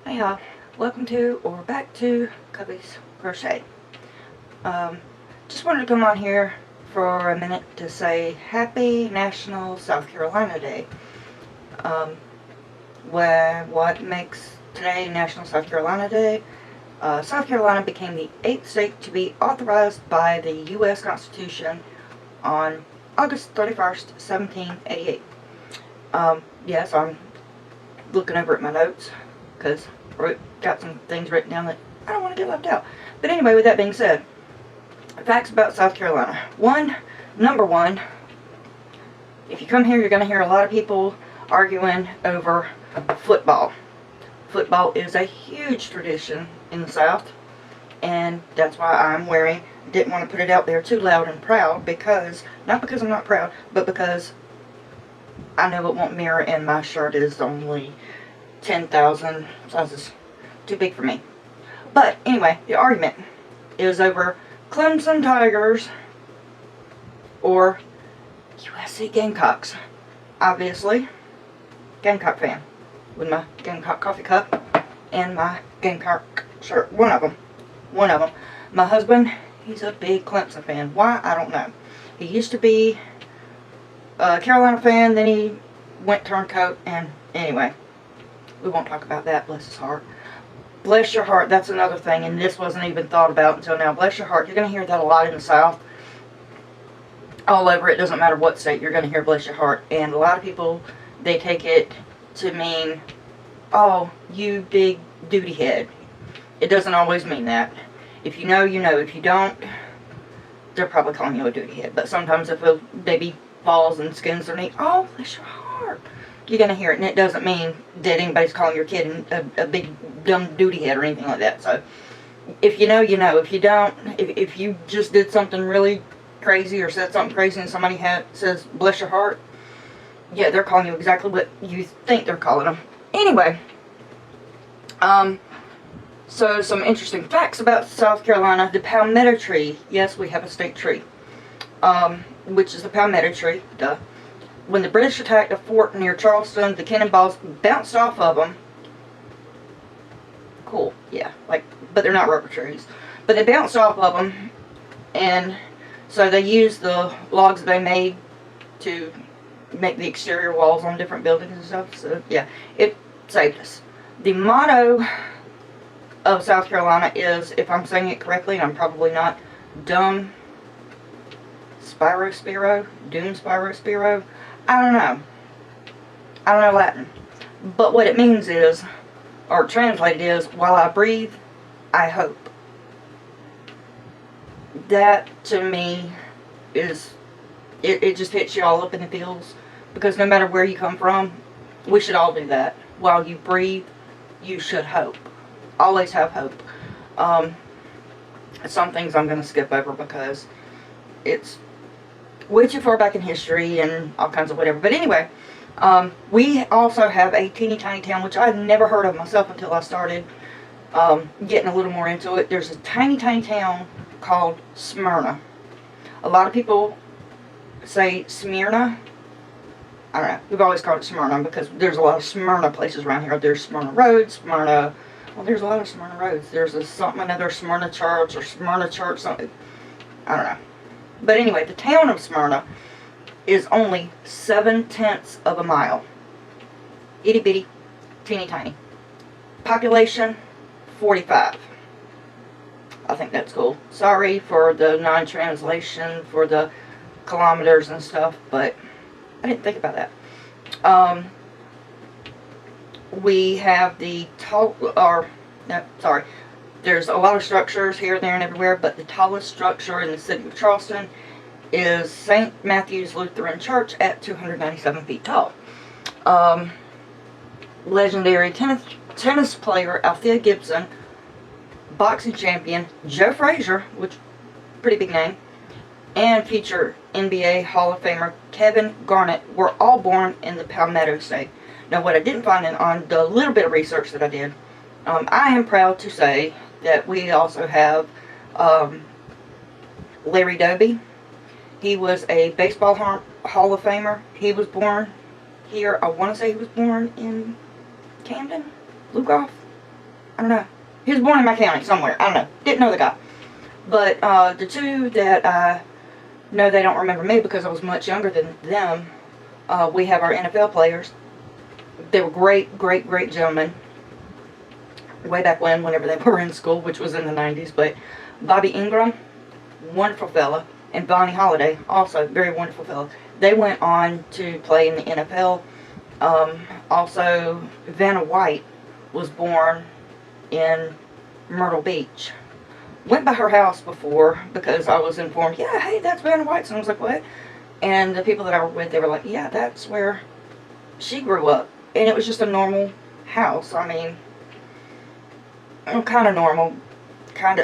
Hey y'all, welcome to or back to Cubby's Crochet. Just wanted to come on here for a minute to say Happy National South Carolina Day. What makes today National South Carolina Day? South Carolina became the 8th state to be authorized by the U.S. Constitution on August 31st, 1788. Yes, I'm looking over at my notes because I got some things written down that I don't want to get left out. But anyway, with that being said, facts about South Carolina. Number one, if you come here, you're going to hear a lot of people arguing over football. Football is a huge tradition in the South, and that's why I'm wearing, didn't want to put it out there too loud and proud, because, not because I'm not proud, but because I know it won't mirror, and my shirt is only 10,000 sizes too big for me. But anyway, the argument is over Clemson Tigers or USC Gamecocks. Obviously, Gamecock fan with my Gamecock coffee cup and my Gamecock shirt. One of them. My husband, he's a big Clemson fan. Why? I don't know. He used to be a Carolina fan, then he went turncoat, and anyway, we won't talk about that. Bless his heart. Bless your heart, that's another thing, and this wasn't even thought about until now. Bless your heart. You're going to hear that a lot in the South. All over, it doesn't matter what state, you're going to hear bless your heart. And a lot of people, they take it to mean, oh, you big duty head. It doesn't always mean that. If you know, you know. If you don't, they're probably calling you a duty head. But sometimes if a baby falls and skins their knee, oh, bless your heart, you're going to hear it. And it doesn't mean that anybody's calling your kid a big dumb duty head or anything like that. So if you know, you know. If you don't, if you just did something really crazy or said something crazy and somebody says bless your heart, yeah, they're calling you exactly what you think they're calling them. Anyway, so some interesting facts about South Carolina. The palmetto tree. Yes, we have a state tree, which is the palmetto tree. Duh. When the British attacked a fort near Charleston, the cannonballs bounced off of them. Cool, yeah, but they're not rubber trees. But they bounced off of them, and so they used the logs they made to make the exterior walls on different buildings and stuff. So, yeah, it saved us. The motto of South Carolina is, if I'm saying it correctly, and I'm probably not, Dum Spiro Spiro? Doom Spiro Spiro? I don't know Latin. But what it means is, or translated is, while I breathe, I hope. That, to me, is, it just hits you all up in the feels. Because no matter where you come from, we should all do that. While you breathe, you should hope. Always have hope. Some things I'm going to skip over because it's way too far back in history and all kinds of whatever. But anyway, we also have a teeny tiny town, which I've never heard of myself until I started getting a little more into it. There's a tiny town called Smyrna. A lot of people say Smyrna. I don't know. We've always called it Smyrna because there's a lot of Smyrna places around here. There's Smyrna Road, Smyrna. Well, there's a lot of Smyrna roads. There's another Smyrna Church or Smyrna Church, something. I don't know. But anyway, the town of Smyrna is only 7/10 of a mile. Itty bitty, teeny tiny. Population, 45. I think that's cool. Sorry for the non-translation for the kilometers and stuff, but I didn't think about that. We have there's a lot of structures here, there, and everywhere, but the tallest structure in the city of Charleston is St. Matthew's Lutheran Church at 297 feet tall. Legendary tennis player Althea Gibson, boxing champion Joe Frazier, which pretty big name, and future NBA Hall of Famer Kevin Garnett were all born in the Palmetto State. Now, what I didn't find on the little bit of research that I did, I am proud to say that we also have Larry Doby. He was a baseball Hall of Famer. He was born here. I want to say he was born in Camden, Lugoff. I don't know. He was born in my county somewhere. I don't know. Didn't know the guy. But the two that I know, they don't remember me because I was much younger than them. We have our NFL players. They were great, great, great gentlemen. Way back when, whenever they were in school, which was in the 90s. But Bobby Ingram, wonderful fella. And Bonnie Holiday, also very wonderful fella. They went on to play in the NFL. Also, Vanna White was born in Myrtle Beach. Went by her house before because I was informed, yeah, hey, that's Vanna White. And I was like, what? And the people that I were with, they were like, yeah, that's where she grew up. And it was just a normal house. I mean, kind of normal.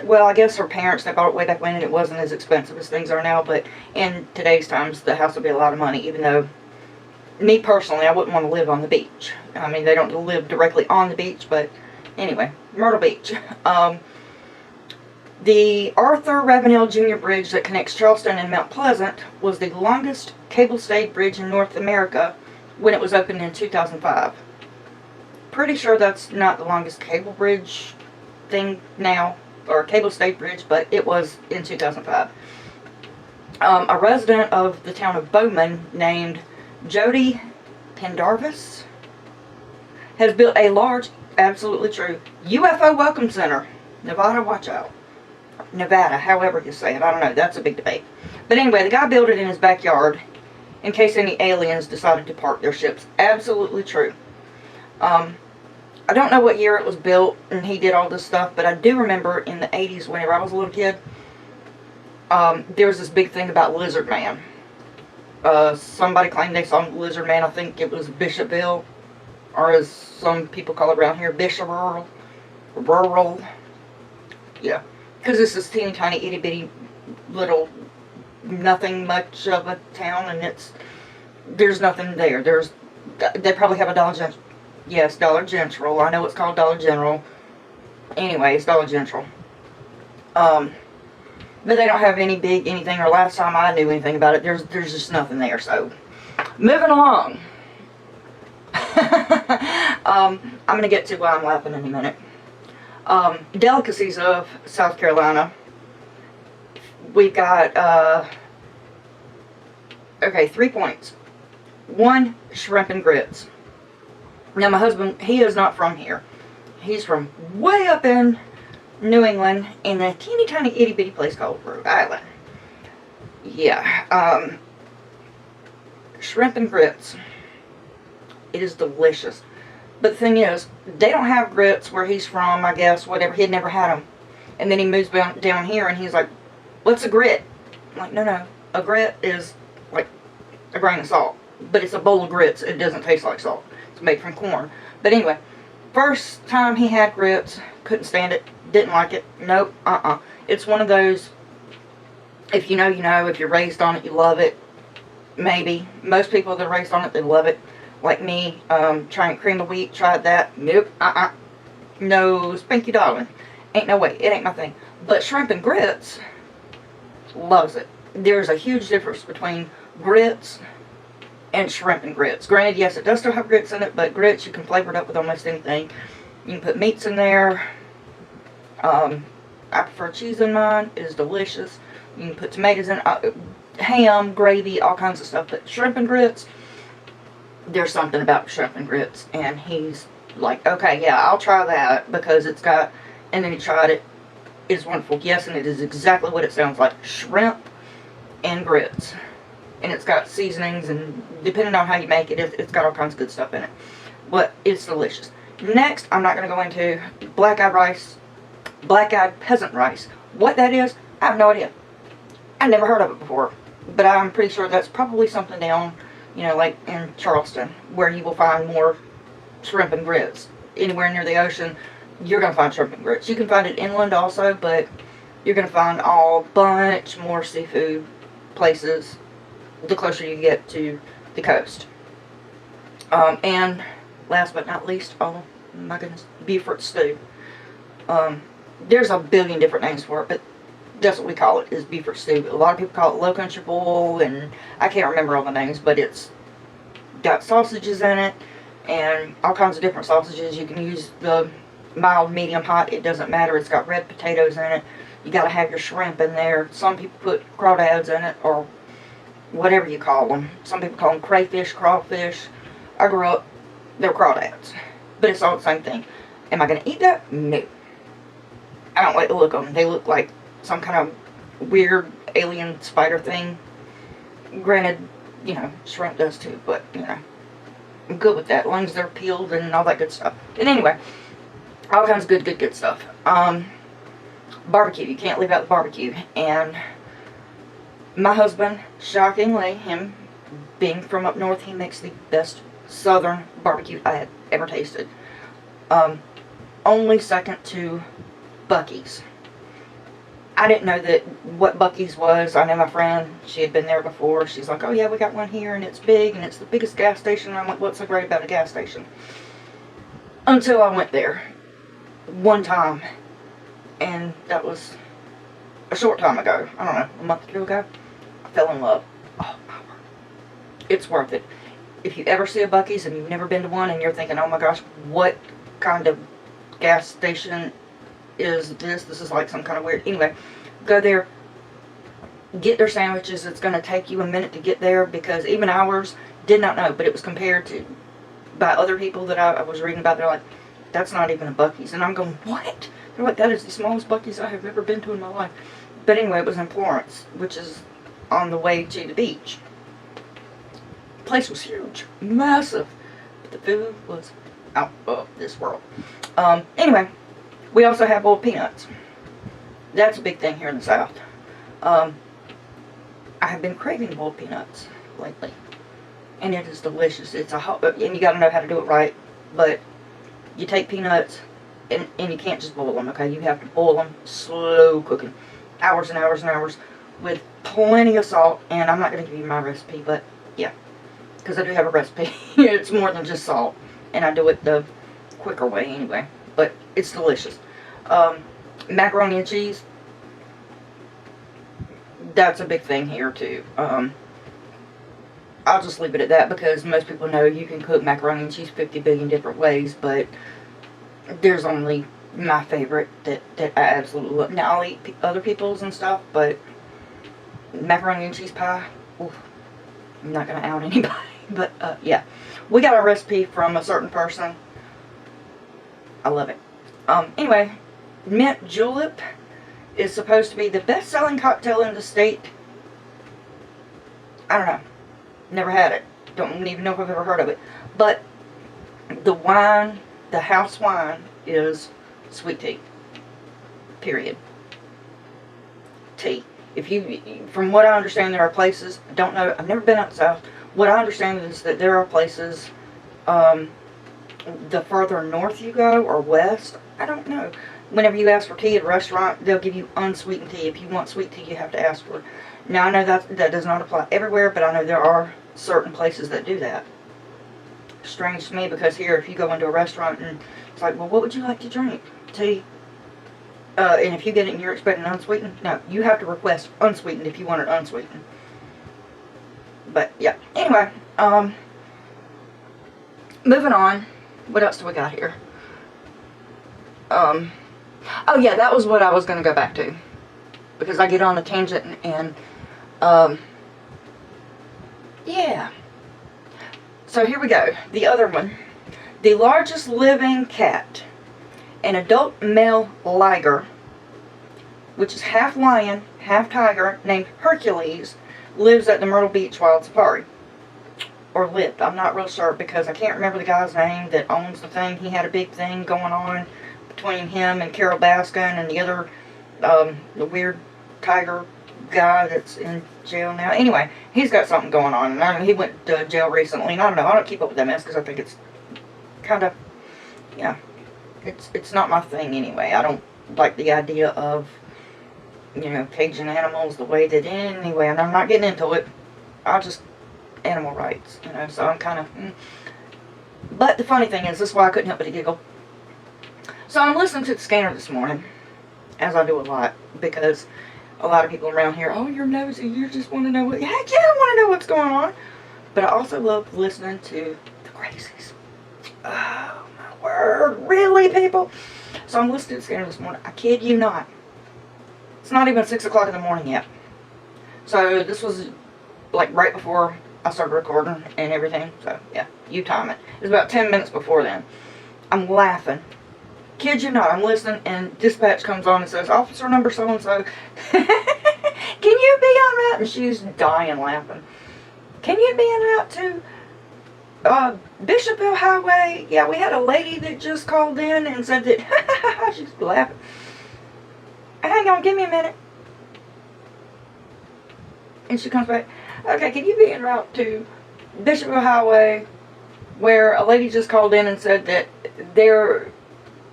Well, I guess her parents, they bought it way back when and it wasn't as expensive as things are now. But in today's times, the house would be a lot of money, even though, me personally, I wouldn't want to live on the beach. I mean, they don't live directly on the beach, but anyway, Myrtle Beach. The Arthur Ravenel Jr. Bridge that connects Charleston and Mount Pleasant was the longest cable-stayed bridge in North America when it was opened in 2005. Pretty sure that's not the longest cable bridge thing now, or cable-stayed bridge, but it was in 2005. A resident of the town of Bowman named Jody Pendarvis has built a large, absolutely true, UFO welcome center. Nevada, watch out. Nevada, however you say it, I don't know, that's a big debate. But anyway, the guy built it in his backyard in case any aliens decided to park their ships. Absolutely true. I don't know what year it was built and he did all this stuff, but I do remember in the 80s, whenever I was a little kid, there was this big thing about Lizard Man. Somebody claimed they saw Lizard Man. I think it was Bishopville, or as some people call it around here, Bishop Rural. Yeah. Because it's this teeny tiny itty bitty little nothing much of a town, and there's nothing there. They probably have a Dollar General. Yes, Dollar General. I know it's called Dollar General. Anyway, it's Dollar General. But they don't have any big anything, or last time I knew anything about it, there's just nothing there. So, moving along. I'm going to get to why I'm laughing in a minute. Delicacies of South Carolina. We've got, okay, 3 points. 1, shrimp and grits. Now, my husband, he is not from here. He's from way up in New England, in a teeny tiny itty bitty place called Rhode Island. Yeah, shrimp and grits. It is delicious. But the thing is, they don't have grits where he's from, I guess, whatever. He had never had them. And then he moves down here and he's like, what's a grit? I'm like, no. A grit is like a grain of salt. But it's a bowl of grits. It doesn't taste like salt. It's made from corn. But anyway, first time he had grits, couldn't stand it. Didn't like it. Nope. It's one of those, if you know, you know. If you're raised on it, you love it. Maybe. Most people that are raised on it, they love it. Like me, trying cream of wheat, tried that. Nope. No, spanky darling. Ain't no way. It ain't my thing. But shrimp and grits, loves it. There's a huge difference between grits and shrimp and grits. Granted, yes, it does still have grits in it, but grits, you can flavor it up with almost anything. You can put meats in there. I prefer cheese in mine. It is delicious. You can put tomatoes in it, ham, gravy, all kinds of stuff. But shrimp and grits, there's something about shrimp and grits, and he's like, okay, yeah, I'll try that, because it's got, and then he tried it. It's wonderful. Yes, and it is exactly what it sounds like. Shrimp and grits. And it's got seasonings, and depending on how you make it, it's got all kinds of good stuff in it. But it's delicious. Next, I'm not going to go into black-eyed rice, black-eyed peasant rice. What that is, I have no idea. I've never heard of it before. But I'm pretty sure that's probably something down, you know, like in Charleston, where you will find more shrimp and grits. Anywhere near the ocean, you're going to find shrimp and grits. You can find it inland also, but you're going to find a bunch more seafood places the closer you get to the coast. And last but not least, oh my goodness, Beaufort stew. There's a billion different names for it, but that's what we call it, is Beaufort stew. A lot of people call it Low Country Bowl, and I can't remember all the names, but it's got sausages in it, and all kinds of different sausages. You can use the mild, medium, hot, it doesn't matter. It's got red potatoes in it. You gotta have your shrimp in there. Some people put crawdads in it, or whatever you call them. Some people call them crayfish, crawfish. I grew up, they're crawdads. But it's all the same thing. Am I gonna eat that? No. I don't like the look of them. They look like some kind of weird alien spider thing. Granted, you know, shrimp does too, but, you know, I'm good with that. As long as they're peeled and all that good stuff. And anyway, all kinds of good stuff. Barbecue. You can't leave out the barbecue. And my husband, shockingly, him being from up north, he makes the best southern barbecue I had ever tasted. Only second to Buc-ee's. I didn't know that what Buc-ee's was. I know my friend, she had been there before. She's like, oh yeah, we got one here and it's big and it's the biggest gas station. And I'm like, what's so great about a gas station? Until I went there one time, and that was a short time ago. I don't know, a month or two ago. I fell in love. Oh my word. It's worth it. If you ever see a Buc-ee's and you've never been to one and you're thinking, oh my gosh, what kind of gas station is this? This is like some kind of weird. Anyway, go there, get their sandwiches. It's going to take you a minute to get there, because even ours, did not know, but it was compared to by other people that I was reading about. They're like, that's not even a Buc-ee's. And I'm going, what? They're like, that is the smallest Buc-ee's I have ever been to in my life. But anyway, it was in Florence, which is on the way to the beach. The place was huge, massive, but the food was out of this world. Anyway, we also have boiled peanuts. That's a big thing here in the South. I have been craving boiled peanuts lately, and it is delicious. It's a hot, and you got to know how to do it right. But you take peanuts, and you can't just boil them. Okay, you have to boil them slow cooking, hours and hours and hours, with plenty of salt. And I'm not going to give you my recipe, but yeah, because I do have a recipe. It's more than just salt, and I do it the quicker way anyway. But it's delicious. Macaroni and cheese, that's a big thing here too. I'll just leave it at that, because most people know you can cook macaroni and cheese 50 billion different ways, but there's only my favorite that I absolutely love. Now I'll eat other people's and stuff, but macaroni and cheese pie, oof, I'm not going to out anybody. But yeah, we got a recipe from a certain person. I love it. Anyway, mint julep is supposed to be the best-selling cocktail in the state. I don't know. Never had it. Don't even know if I've ever heard of it. But the wine, the house wine, is sweet tea. Period. Tea. If you, from what I understand, there are places, I don't know, I've never been out south. What I understand is that there are places, the further north you go, or west, I don't know. Whenever you ask for tea at a restaurant, they'll give you unsweetened tea. If you want sweet tea, you have to ask for it. Now, I know that does not apply everywhere, but I know there are certain places that do that. Strange to me, because here, if you go into a restaurant and it's like, well, what would you like to drink? Tea. And if you get it and you're expecting unsweetened, no, you have to request unsweetened if you want it unsweetened. But, yeah. Anyway, moving on. What else do we got here? Oh yeah, that was what I was going to go back to, because I get on a tangent and yeah. So here we go. The other one. The largest living cat, an adult male liger, which is half lion, half tiger, named Hercules, lives at the Myrtle Beach Wild Safari. Or lived. I'm not real sure, because I can't remember the guy's name that owns the thing. He had a big thing going on between him and Carol Baskin and the other, the weird tiger guy that's in jail now. Anyway, he's got something going on. And I know he went to jail recently, and I don't know. I don't keep up with that mess, because I think it's kind of, yeah, it's not my thing anyway. I don't like the idea of, you know, caging animals the way they did anyway, and I'm not getting into it. I'll just, animal rights, you know, so I'm kind of, But the funny thing is, this is why I couldn't help but to giggle. So I'm listening to the scanner this morning, as I do a lot, because a lot of people around here, oh, you're nosy, you just want to know what, heck yeah, I want to know what's going on. But I also love listening to the crazies. Oh, my word, really, people? So I'm listening to the scanner this morning. I kid you not. It's not even 6 o'clock in the morning yet. So this was like right before I started recording and everything. So yeah, you time it. It was about 10 minutes before then. I'm laughing. Kid you not, I'm listening and dispatch comes on and says, officer number so-and-so, can you be en route? And she's dying laughing. Can you be en route to Bishopville Highway? Yeah, we had a lady that just called in and said that, she's laughing. Hang on, give me a minute. And she comes back, okay, can you be en route to Bishopville Highway, where a lady just called in and said that there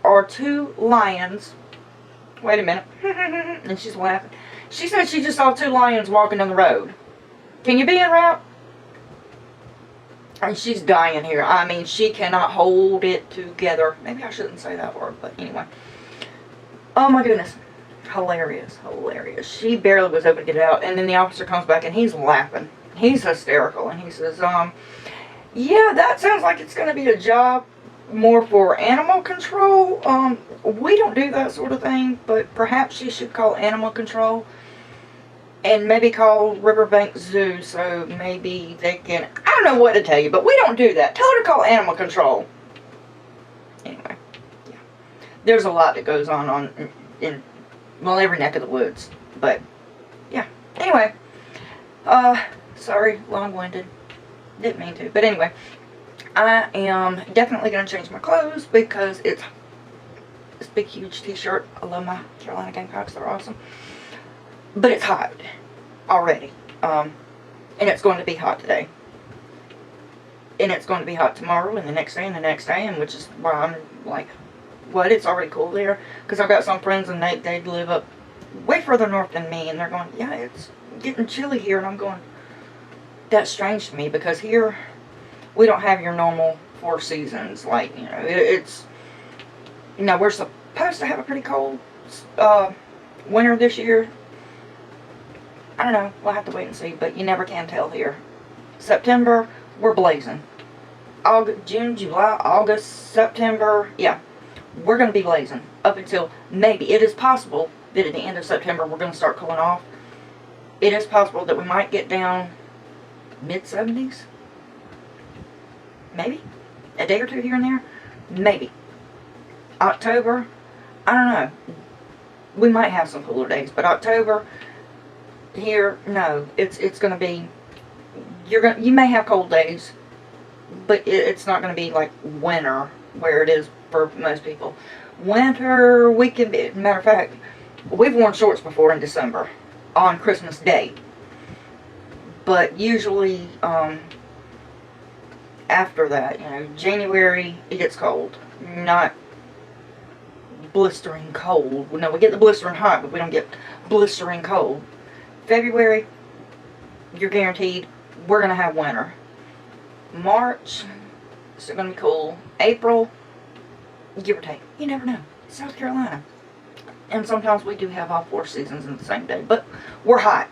are 2 lions. Wait a minute. And she's laughing. She said she just saw 2 lions walking on the road. Can you be en route? And she's dying here. I mean, she cannot hold it together. Maybe I shouldn't say that word, but anyway. Oh my goodness. Hilarious. Hilarious. She barely was able to get it out. And then the officer comes back and he's laughing. He's hysterical. And he says, yeah, that sounds like it's going to be a job more for animal control. We don't do that sort of thing, but perhaps she should call animal control and maybe call Riverbank Zoo, so maybe they can, I don't know what to tell you, but we don't do that. Tell her to call animal control. Anyway, yeah. There's a lot that goes on in well, every neck of the woods, but yeah. Anyway, sorry, long-winded. Didn't mean to, but anyway. I am definitely going to change my clothes because it's this big huge t-shirt. I love my Carolina Gamecocks. They're awesome. But it's hot already. And it's going to be hot today. And it's going to be hot tomorrow and the next day and the next day. And which is why I'm like, what? It's already cool there. Because I've got some friends and they live up way further north than me. And they're going, yeah, it's getting chilly here. And I'm going, that's strange to me because here we don't have your normal 4 seasons. Like, you know, it's, you know, we're supposed to have a pretty cold winter this year. I don't know. We'll have to wait and see, but you never can tell here. September, we're blazing. August, June, July, August, September, yeah, we're going to be blazing up until maybe. It is possible that at the end of September we're going to start cooling off. It is possible that we might get down mid-70s. Maybe. A day or 2 here and there. Maybe. October, I don't know. We might have some cooler days, but October here, no. It's going to be, you may have cold days, but it's not going to be like winter where it is for most people. Winter, we can be, matter of fact, we've worn shorts before in December on Christmas Day. But usually, after that, you know, January, it gets cold. Not blistering cold. No, we get the blistering hot, but we don't get blistering cold. February, you're guaranteed we're going to have winter. March, it's going to be cool. April, give or take. You never know. South Carolina. And sometimes we do have all 4 seasons in the same day. But we're hot.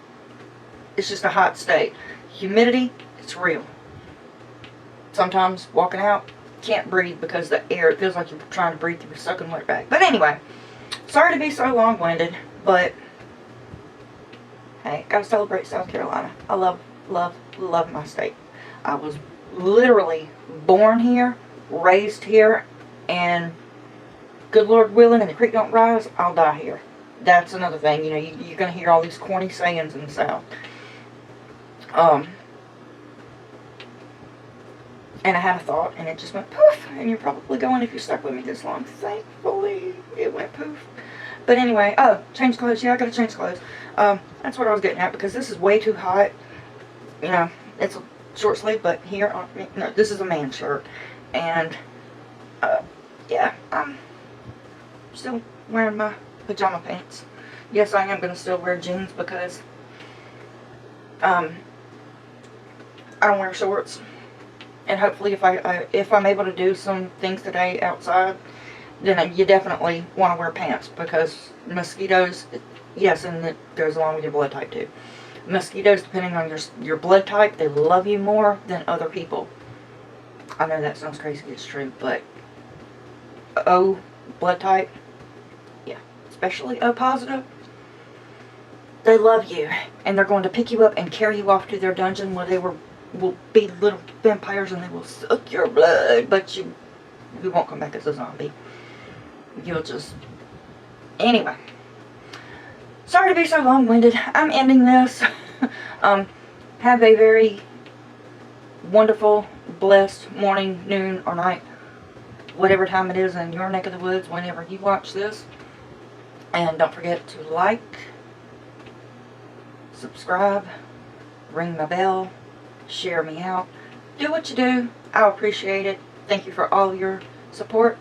It's just a hot state. Humidity, it's real. Sometimes walking out, can't breathe because the air, it feels like you're trying to breathe through a soaking wet rag. But anyway, sorry to be so long-winded, but hey, gotta celebrate South Carolina. I love, love, love my state. I was literally born here, raised here, and good Lord willing, and the creek don't rise, I'll die here. That's another thing, you know, you're gonna hear all these corny sayings in the South. And I had a thought, and it just went poof. And you're probably going, if you stuck with me this long, thankfully, it went poof. But anyway, oh, change clothes. Yeah, I gotta change clothes. That's what I was getting at, because this is way too hot. You know, it's a short sleeve, but here, no, this is a man shirt. And, yeah, I'm still wearing my pajama pants. Yes, I am gonna still wear jeans, because, I don't wear shorts. And hopefully if I'm able to do some things today outside, then you definitely want to wear pants, because mosquitoes, yes, and it goes along with your blood type too. Mosquitoes, depending on your blood type, they love you more than other people. I know that sounds crazy, it's true, but O blood type, especially O positive, they love you, and they're going to pick you up and carry you off to their dungeon where they will be little vampires and they will suck your blood, but you won't come back as a zombie. You'll just... Anyway. Sorry to be so long-winded. I'm ending this. Have a very wonderful, blessed morning, noon, or night. Whatever time it is in your neck of the woods whenever you watch this. And don't forget to like, subscribe, ring my bell, share me out. Do what you do. I'll appreciate it. Thank you for all your support.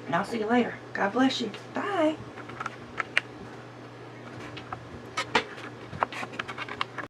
And I'll see you later. God bless you. Bye.